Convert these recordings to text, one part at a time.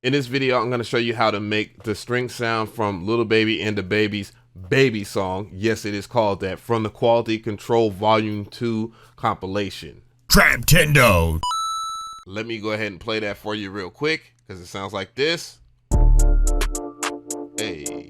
In this video, I'm going to show you how to make the string sound from Lil Baby and the Baby's Baby song. Yes, it is called that, from the Quality Control Volume 2 compilation. Traptendo. Let me go ahead and play that for you real quick, because it sounds like this. Hey.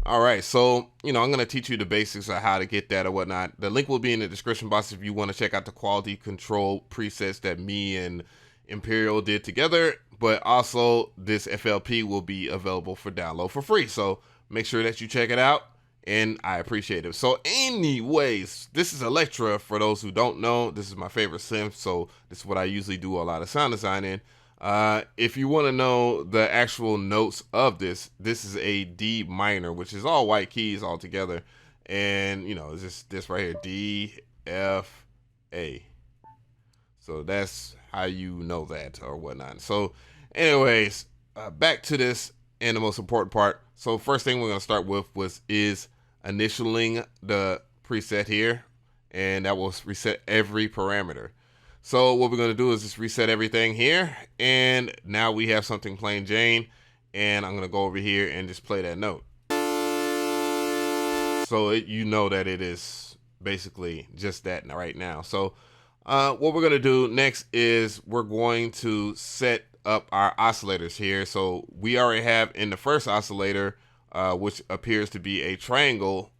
All right, so, I'm going to teach you the basics of how to get that or whatnot. The link will be in the description box if you want to check out the quality control presets that me and Imperial did together. But also, this FLP will be available for download for free. So make sure that you check it out, and I appreciate it. So anyways, this is Electra. For those who don't know, this is my favorite synth. So this is what I usually do a lot of sound design in. If you want to know the actual notes of this is a D minor, which is all white keys all together. And, it's just this right here, D, F, A. So that's how you know that or whatnot. So anyways, back to this and the most important part. So first thing we're going to start with is initialing the preset here. And that will reset every parameter. So what we're going to do is just reset everything here, and now we have something plain Jane, and I'm going to go over here and just play that note. So you know that it is basically just that right now. So what we're going to do next is we're going to set up our oscillators here. So we already have in the first oscillator, which appears to be a triangle,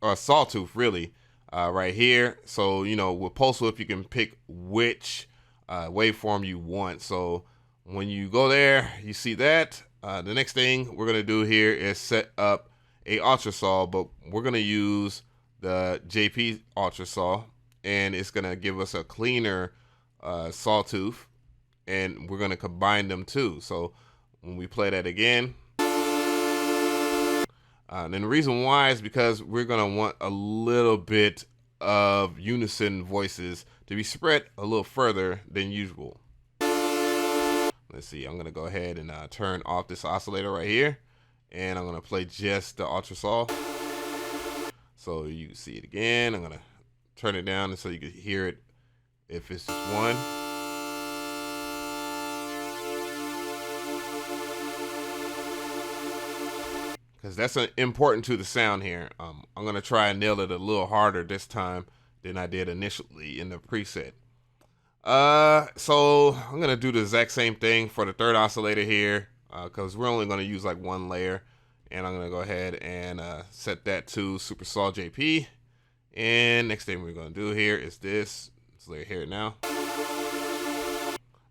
or a sawtooth really, right here. So, with pulse width, you can pick which waveform you want. So when you go there, you see that. The next thing we're going to do here is set up a ultra saw, but we're going to use the JP ultra saw, and it's going to give us a cleaner sawtooth, and we're going to combine them too. So when we play that again, and the reason why is because we're going to want a little bit of unison voices to be spread a little further than usual. Let's see, I'm going to go ahead and turn off this oscillator right here, and I'm going to play just the ultra saw. So you can see it again. I'm going to turn it down so you can hear it if it's just one. Because that's important to the sound here. I'm going to try and nail it a little harder this time than I did initially in the preset. So I'm going to do the exact same thing for the third oscillator here, because we're only going to use like one layer. And I'm going to go ahead and set that to Super Saw JP. And next thing we're going to do here is this. Let's lay it here now.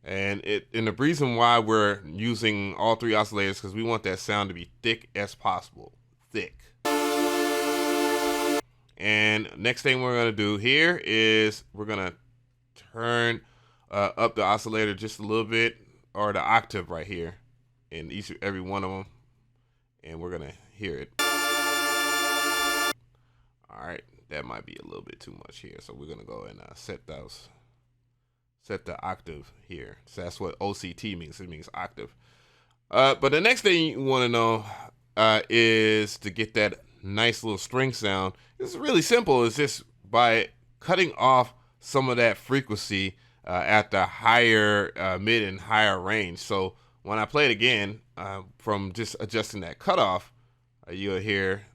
And the reason why we're using all three oscillators, because we want that sound to be thick as possible. Thick. And next thing we're going to do here is we're going to turn up the oscillator just a little bit, or the octave right here in every one of them. And we're going to hear it. All right. That might be a little bit too much here. So we're going to go and set the octave here. So that's what OCT means. It means octave. But the next thing you want to know is to get that nice little string sound. It's really simple. It's just by cutting off some of that frequency at the higher, mid and higher range. So when I play it again, from just adjusting that cutoff, you'll hear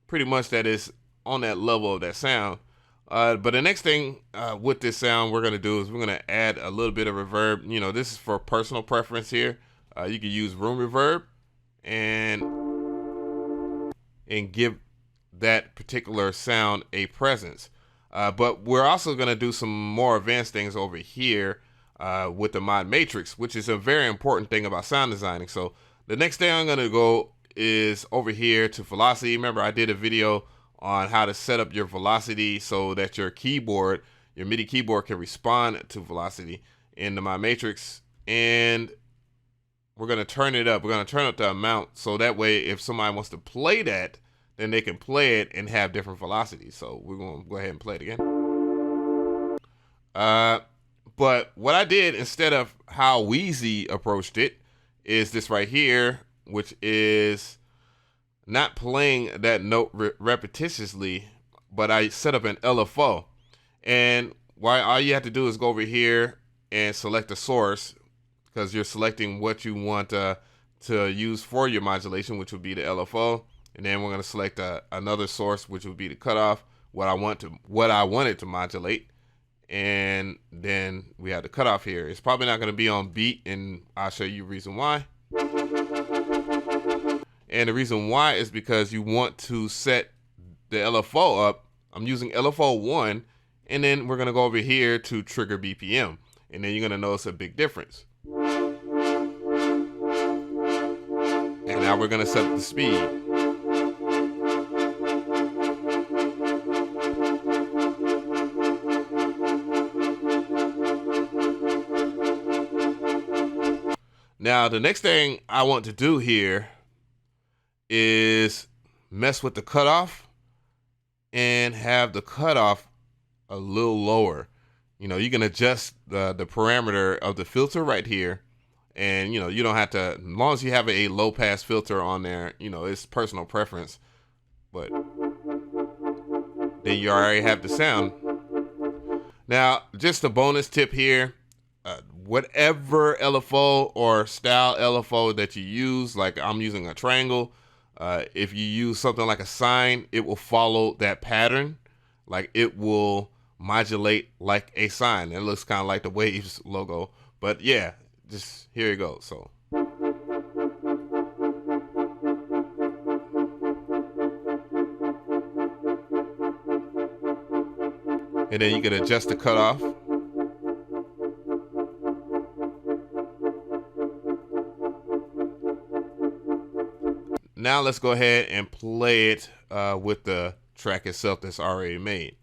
pretty much that is on that level of that sound. But the next thing with this sound we're going to do is we're going to add a little bit of reverb. This is for personal preference here. You can use room reverb and give that particular sound a presence. But we're also going to do some more advanced things over here with the mod matrix, which is a very important thing about sound designing. So the next thing I'm going to go is over here to velocity. Remember, I did a video on how to set up your velocity so that your keyboard, your MIDI keyboard, can respond to velocity in the My Matrix. And we're going to turn it up. We're going to turn up the amount so that way if somebody wants to play that, then they can play it and have different velocities. So we're going to go ahead and play it again. But what I did instead of how Wheezy approached it is this right here, which is not playing that note repetitiously. but I set up an LFO. And all you have to do is go over here and select the source, because you're selecting what you want to use for your modulation, which would be the LFO. And then we're going to select another source, which would be the cutoff, what I want it to modulate. And then we have the cutoff here. It's probably not going to be on beat, and I'll show you the reason why. And the reason why is because you want to set the LFO up. I'm using LFO 1, and then we're going to go over here to trigger BPM, and then you're going to notice a big difference. And now we're going to set the speed. Now, the next thing I want to do here is mess with the cutoff and have the cutoff a little lower. You know, you can adjust the parameter of the filter right here. And, you know, you don't have to, as long as you have a low pass filter on there, you know, it's personal preference. But then you already have the sound. Now, just a bonus tip here. Whatever LFO or style LFO that you use, like I'm using a triangle, if you use something like a sine, it will follow that pattern. Like it will modulate like a sine. It looks kind of like the Waves logo. But yeah, just here you go. So. And then you can adjust the cutoff. Now let's go ahead and play it with the track itself that's already made.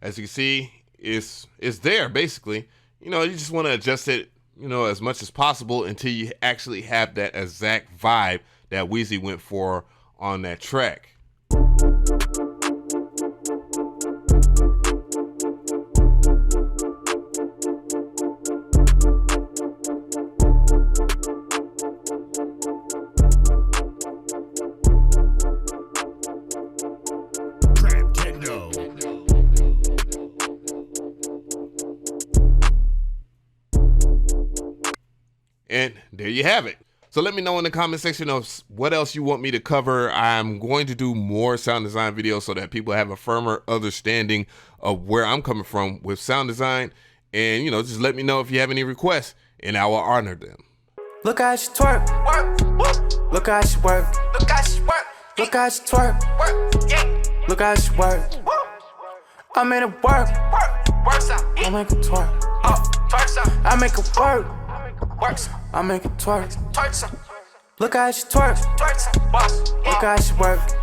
As you can see, it's there basically. You know, you just want to adjust it, you know, as much as possible until you actually have that exact vibe that Wheezy went for on that track. And there you have it. So let me know in the comment section of what else you want me to cover. I'm going to do more sound design videos so that people have a firmer understanding of where I'm coming from with sound design. And, you know, just let me know if you have any requests and I will honor them. Look how she twerk, work. Look how she work, look how she work. Look how she twerk, work. Yeah. Look how she work. I made it work, works out. I make it twerk, twerks out. I make it work. I make it twerk. Look how she twerk. Look how she work.